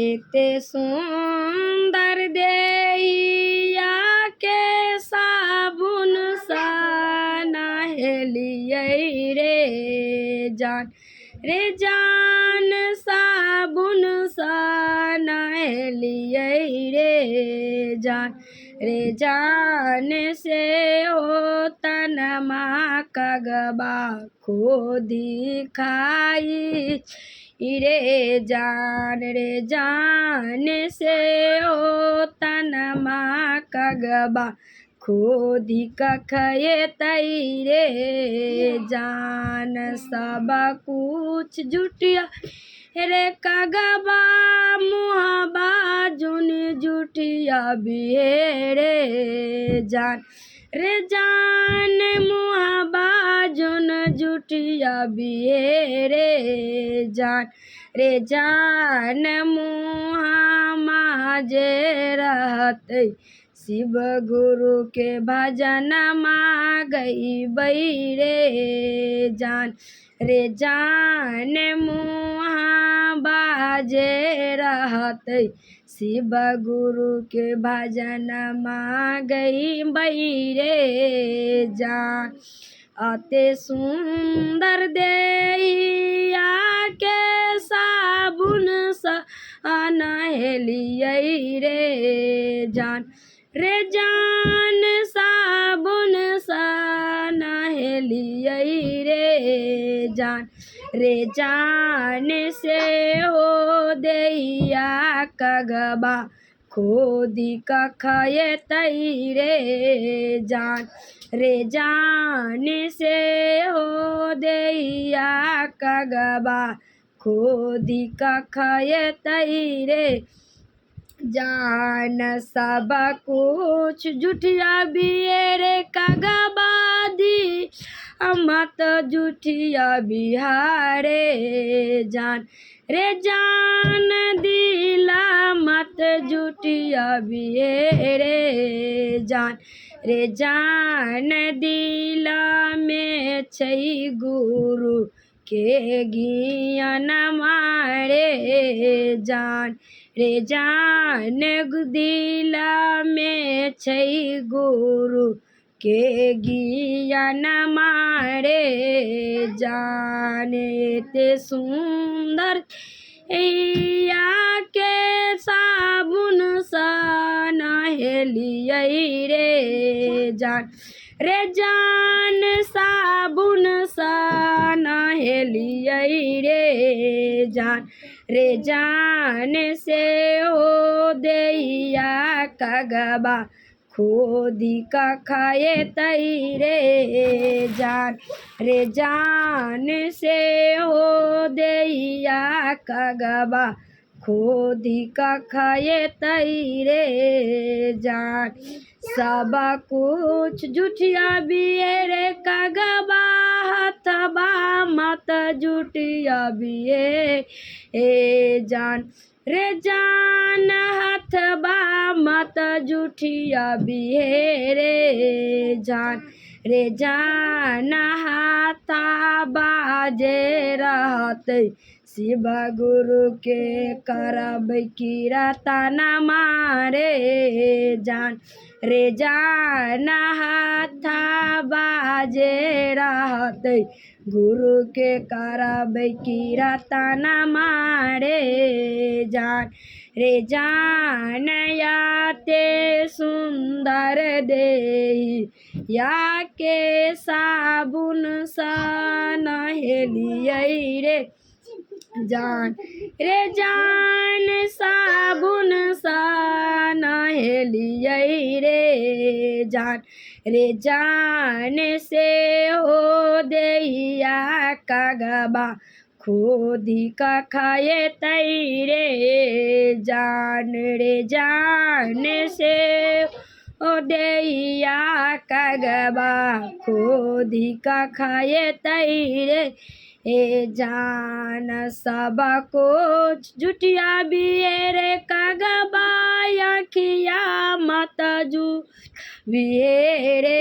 एते सुंदर देहिया के साबुन सा नहेलियै रे जान रे जान साबुन सा नहेलियै रे जान से ओ तनमा कगबा खो दिखाई रे जान से ओ तनमा कगबा खोदी कखये तैरे जान सब कुछ जुटिया रे कगबा मुहबा जुन जुटिया बिहेरे जान मुहबा जुन जुटिया बिहेरे जान मुहा माजे रहते शिव गुरु के भजन मा गई बैरे जान मुहा बाजे रहते शिव गुरु के भजन मा गई बैरे जान अते सुंदर देहिया के साबुन सा नहेलियै रे जान साबुन सा नहेलियै रे जान से हो देहिया कगबा खोदी कखये तैरे जान से हो देहिया कगबा खोदी कखये तैरे जान सब कुछ जुटिया बियरे कगबा दी मत जुटिया बिहारे जान दिला मत जुटिया बियरे जान दिला में छै गुरु के ज्ञान मारे जान दिला में छै गुरु के ज्ञान मारे जान ते सुंदर या के साबुन सा नहेलियै रे जान साबुन सा नहेलियै रे जान से हो देहिया कगबा खोदी कखये तैरे जान से हो देहिया कगबा खोदी कखये तैरे जान सब कुछ जुटिया बियरे कगबा हथबा मत जुटिया बिये जान हथबा मत जुटिया बिहेरे जान हाथा बाजे रहते शिव गुरु के करब कीर्तन मारे जान हाथा बाजे रहते गुरु के करब कीर्तन मारे जान याते सुंदर देहि या के साबुन सा नहेलियै रे जान साबुन सा नहेलियै रे जान से हो देहिया कगबा खोदी कखये तैरे जान से ओ देहिया कगबा खोदी कखये तैरे जान सब कुछ जुटिया बियरे कगबा अखिया मत जू बियरे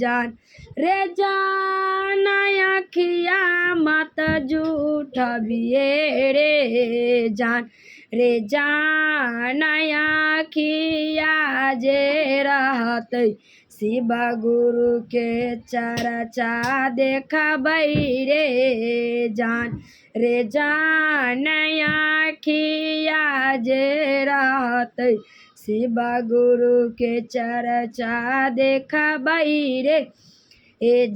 जान रे जान अखिया मत झूठ बिए रे जान, रे जान अखिया जे रहतै शिव गुरु के चर्चा देखबै रे जान, रे जान अखिया जे रहतै शिव गुरु के चर्चा देखबै रे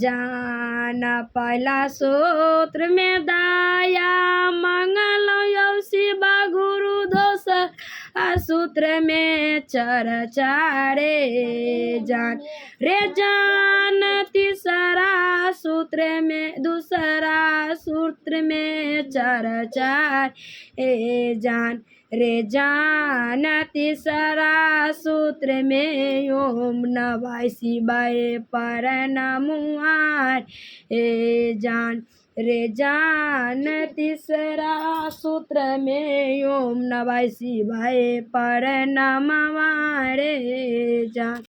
जान। पहला सूत्र में दया मंगल शिव गुरु, दोसर सूत्र में चर्चा रे जान, रे जान तीसरा सूत्र में, दूसरा सूत्र में चर्चा रे जान, रे जान तीसरा सूत्र में ओम नमः शिवाय परनमुआर रे जान, रे जान तीसरा सूत्र में ओम नमः शिवाय परनमुआर रे जान।